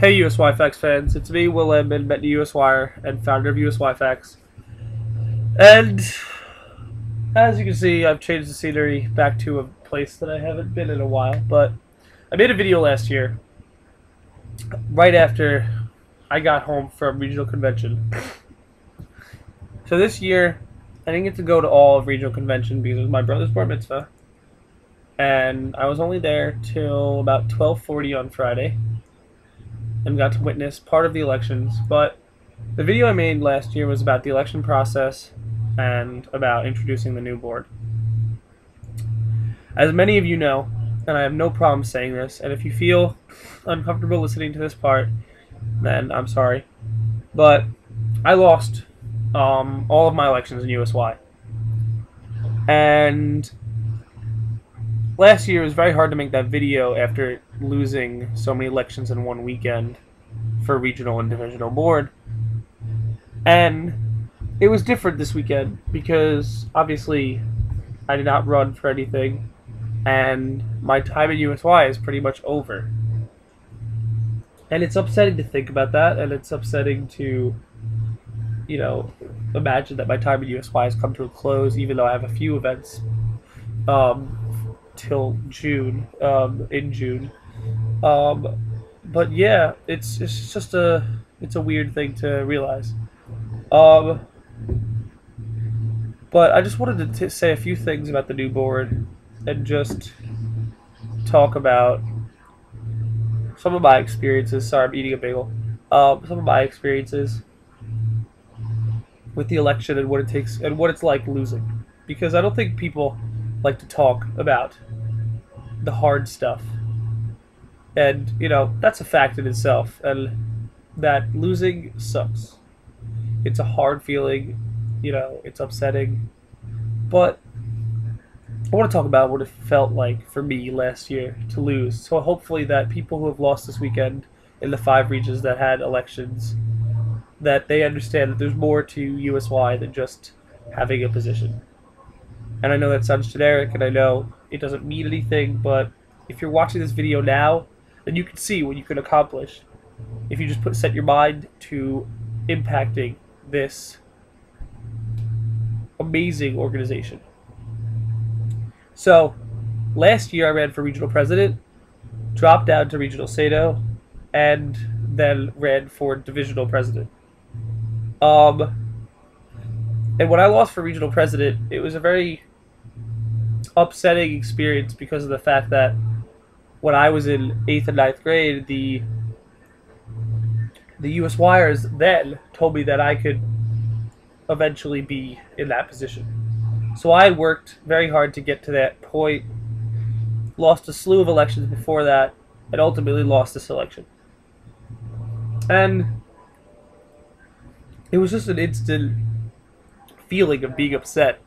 Hey USY Facts fans, it's me, Will Emmon, Metny USY and founder of USY Facts. And as you can see, I've changed the scenery back to a place that I haven't been in a while. But I made a video last year, right after I got home from regional convention. So this year, I didn't get to go to all of regional convention because it was my brother's bar mitzvah, and I was only there till about 12:40 on Friday, and got to witness part of the elections. But the video I made last year was about the election process and about introducing the new board. As many of you know, and I have no problem saying this, and if you feel uncomfortable listening to this part, then I'm sorry, but I lost all of my elections in USY. And last year it was very hard to make that video after losing so many elections in one weekend for regional and divisional board. And it was different this weekend because obviously I did not run for anything and my time at USY is pretty much over. And it's upsetting to think about that, and it's upsetting to, imagine that my time at USY has come to a close, even though I have a few events till June, in June. But yeah, it's just a weird thing to realize. But I just wanted to say a few things about the new board and just talk about some of my experiences. Sorry, I'm eating a bagel. Some of my experiences with the election and what it takes and what it's like losing, because I don't think people like to talk about the hard stuff, and that's a fact in itself, and that losing sucks. It's a hard feeling, it's upsetting, but I want to talk about what it felt like for me last year to lose. So hopefully that people who have lost this weekend in the 5 regions that had elections, that they understand that there's more to USY than just having a position. And I know that sounds generic, and I know it doesn't mean anything, but if you're watching this video now, then you can see what you can accomplish if you just set your mind to impacting this amazing organization. So, last year I ran for regional president, dropped down to regional SATO, and then ran for divisional president. And when I lost for regional president, it was a very upsetting experience because of the fact that when I was in 8th and 9th grade, the USYers then told me that I could eventually be in that position. So I had worked very hard to get to that point, lost a slew of elections before that, and ultimately lost this election. And it was just an instant feeling of being upset,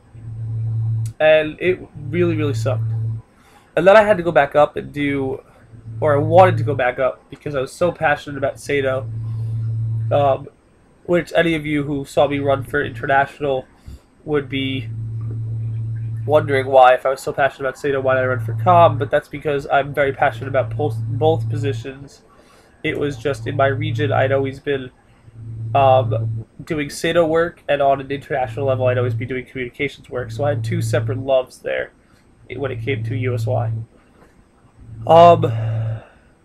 and it really, really sucked. And then I had to go back up and I wanted to go back up because I was so passionate about SATO, which any of you who saw me run for international would be wondering why, if I was so passionate about SATO, why did I run for COM? But that's because I'm very passionate about both positions. It was just in my region, I'd always been doing SATO work, and on an international level, I'd always be doing communications work. So I had 2 separate loves there when it came to USY.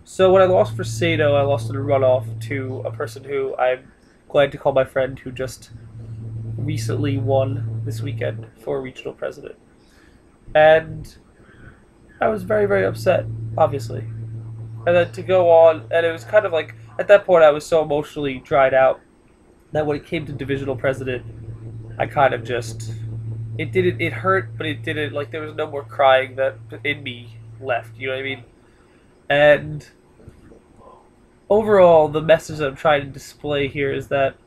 So when I lost for SATO, I lost in a runoff to a person who I'm glad to call my friend, who just recently won this weekend for regional president. And I was very, very upset, obviously. And then to go on, and it was kind of like, at that point I was so emotionally dried out that when it came to divisional president, I kind of just, it hurt, but it didn't, like, there was no more crying that in me left, you know what I mean? And overall, the message that I'm trying to display here is that,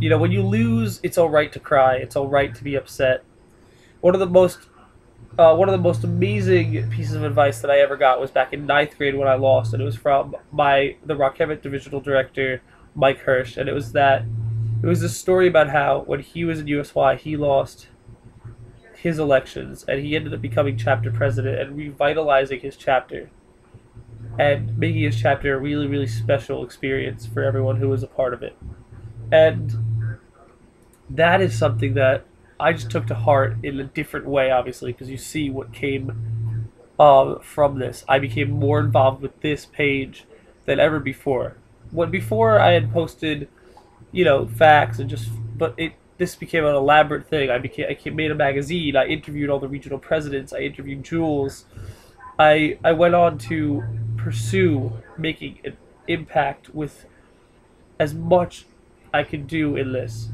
when you lose, it's alright to cry, it's alright to be upset. One of the most amazing pieces of advice that I ever got was back in 9th grade when I lost, and it was from the Rockhammett divisional director, Mike Hirsch, and it was this story about how when he was in USY, he lost his elections, and he ended up becoming chapter president and revitalizing his chapter. and making his chapter a really, really special experience for everyone who was a part of it. And that is something that I just took to heart in a different way, obviously, because you see what came from this. I became more involved with this page than ever before. When before I had posted, facts and just, but this became an elaborate thing. Made a magazine. I interviewed all the regional presidents. I interviewed Jules. I went on to pursue making an impact with as much I could do in this.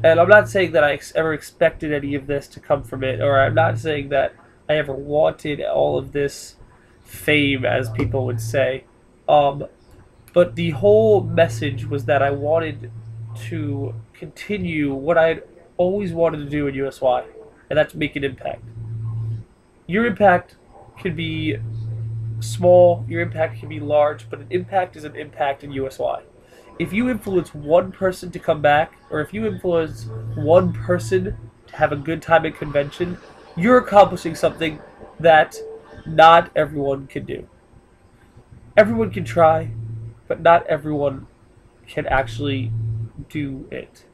And I'm not saying that I ever expected any of this to come from it, or I'm not saying that I ever wanted all of this fame, as people would say. But the whole message was that I wanted to continue what I had always wanted to do in USY, and that's make an impact. Your impact could be small, your impact can be large, but an impact is an impact in USY. If you influence one person to come back, or if you influence one person to have a good time at convention, you're accomplishing something that not everyone can do. Everyone can try, but not everyone can actually do it.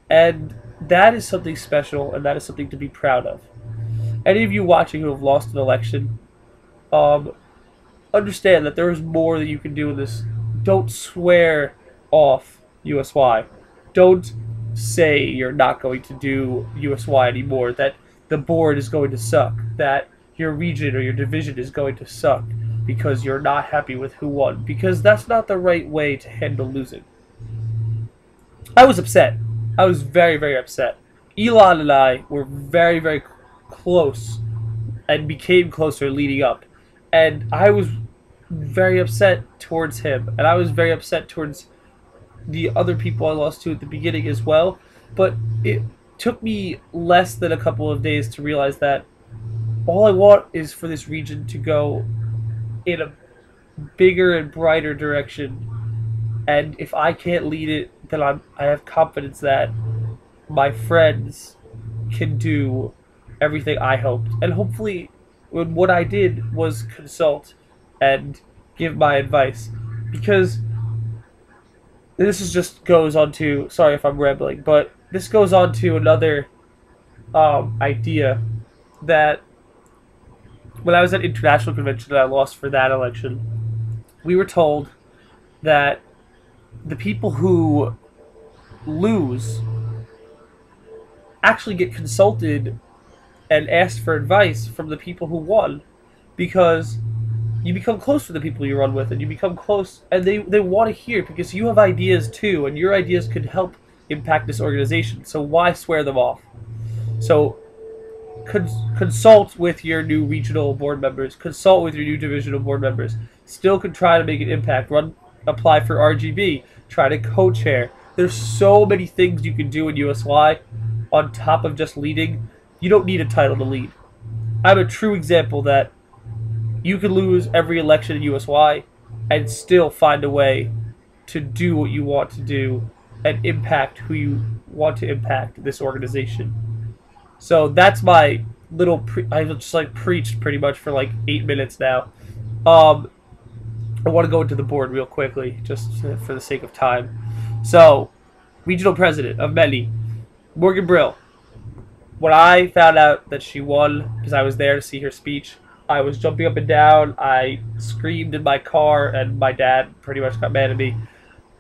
And that is something special, and that is something to be proud of. Any of you watching who have lost an election, understand that there is more that you can do in this. Don't swear off USY. Don't say you're not going to do USY anymore, that the board is going to suck, that your region or your division is going to suck because you're not happy with who won, because that's not the right way to handle losing. I was upset. I was very, very upset. Elon and I were very, very close and became closer leading up. And I was very upset towards him. And I was very upset towards the other people I lost to at the beginning as well. But it took me less than a couple of days to realize that all I want is for this region to go in a bigger and brighter direction. And if I can't lead it, then I have confidence that my friends can do everything I hoped. And hopefully what I did was consult and give my advice. Because this is just goes on to, sorry if I'm rambling, but this goes on to another idea that when I was at international convention that I lost for that election, we were told that the people who lose actually get consulted and asked for advice from the people who won, because you become close to the people you run with, and you become close, and they want to hear, because you have ideas too, and your ideas could help impact this organization. So why swear them off? So consult with your new regional board members, consult with your new divisional board members. Still can try to make an impact. Apply for RGB, try to co-chair. There's so many things you can do in USY on top of just leading. You don't need a title to lead. I'm a true example that you can lose every election in USY and still find a way to do what you want to do and impact who you want to impact this organization. So that's my little I just preached pretty much for 8 minutes now. I want to go into the board real quickly, just for the sake of time. So, regional president of Metny, Morgan Brill. When I found out that she won, because I was there to see her speech, I was jumping up and down. I screamed in my car, and my dad pretty much got mad at me.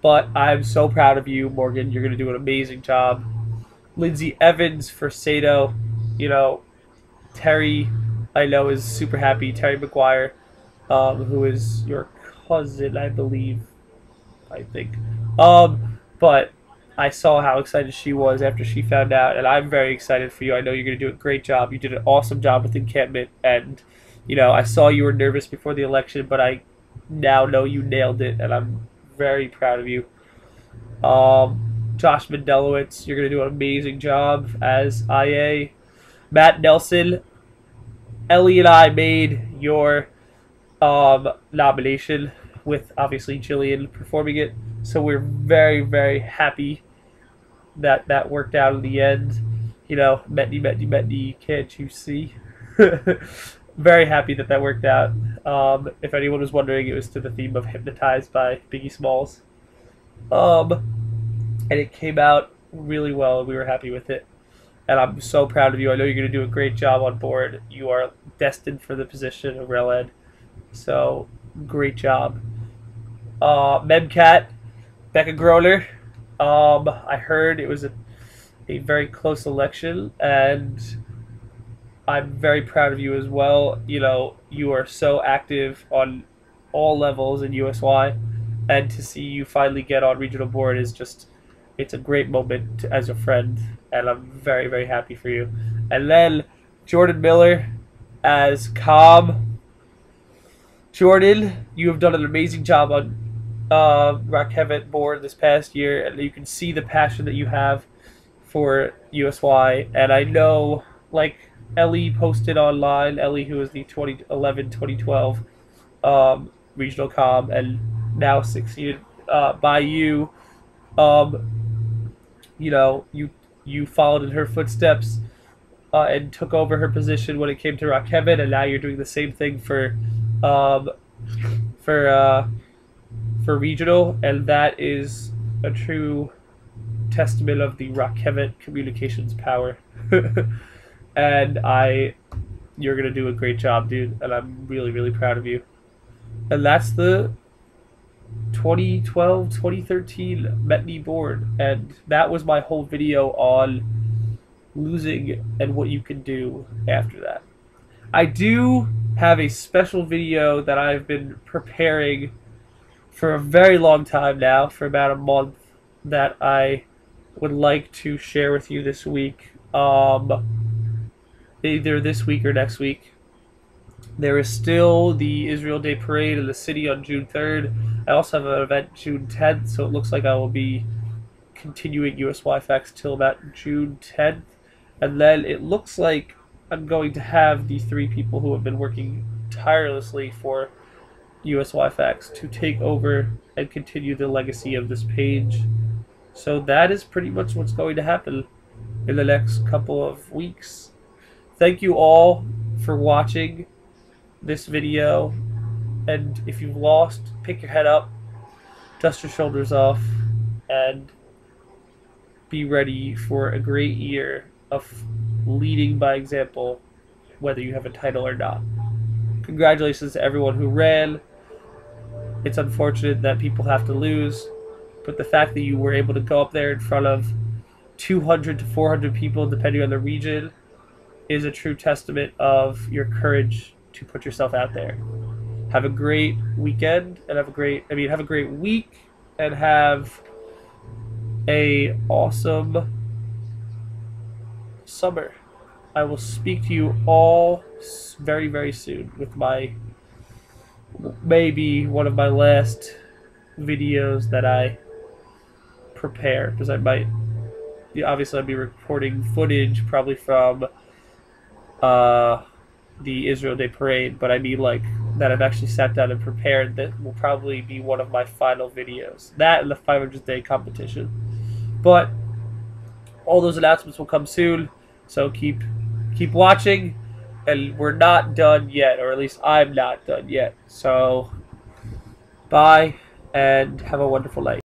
But I'm so proud of you, Morgan. You're going to do an amazing job. Lindsay Evans for Sato. Terry, I know, is super happy. Terry McGuire, who is your cousin, I believe. I think. But I saw how excited she was after she found out, and I'm very excited for you. I know you're going to do a great job. You did an awesome job with encampment, and I saw you were nervous before the election, but I now know you nailed it, and I'm very proud of you. Josh Mendelowitz, you're going to do an amazing job as IA. Matt Nelson, Ellie and I made your nomination with obviously Jillian performing it, so we're very, very happy that that worked out in the end. Metny, can't you see? very happy that that worked out. If anyone was wondering, it was to the theme of "Hypnotized" by Biggie Smalls, and it came out really well, and we were happy with it. And I'm so proud of you. I know you're going to do a great job on board. You are destined for the position of rail ed. So great job. Memcat, Becca Groner. I heard it was a very close election, and I'm very proud of you as well. You know, you are so active on all levels in USY, and to see you finally get on regional board is just, it's a great moment as a friend, and I'm very, very happy for you. And then Jordan Miller as Cobb. Jordan, you have done an amazing job on Rockhaven board this past year, and you can see the passion that you have for USY. And I know, like Ellie posted online, Ellie, who was the 2011-2012 regional comm, and now succeeded by you. You know, you followed in her footsteps and took over her position when it came to Rockhaven, and now you're doing the same thing um, for for regional, and that is a true testament of the Rockhaven communications power. And you're gonna do a great job, dude, and I'm really, really proud of you. And that's the 2012-2013 Metny board, and that was my whole video on losing and what you can do after that. I do have a special video that I've been preparing for a very long time now, for about a month, that I would like to share with you this week, either this week or next week. There is still the Israel Day Parade in the city on June 3rd. I also have an event June 10th, so it looks like I will be continuing USY Facts till about June 10th. And then it looks like I'm going to have the three people who have been working tirelessly for USY Facts to take over and continue the legacy of this page. So that is pretty much what's going to happen in the next couple of weeks. Thank you all for watching this video, and if you've lost, pick your head up, dust your shoulders off, and be ready for a great year of leading by example, whether you have a title or not. Congratulations to everyone who ran. It's unfortunate that people have to lose, but the fact that you were able to go up there in front of 200 to 400 people, depending on the region, is a true testament of your courage to put yourself out there. Have a great weekend, and have a great week, and have a awesome summer. I will speak to you all very, very soon with maybe one of my last videos that I prepare, because I might, obviously I'll be recording footage probably from the Israel Day Parade, but I mean like that I've actually sat down and prepared. That will probably be one of my final videos. That and the 500th day competition. But all those announcements will come soon, so keep watching, and we're not done yet, or at least I'm not done yet. So bye, and have a wonderful night.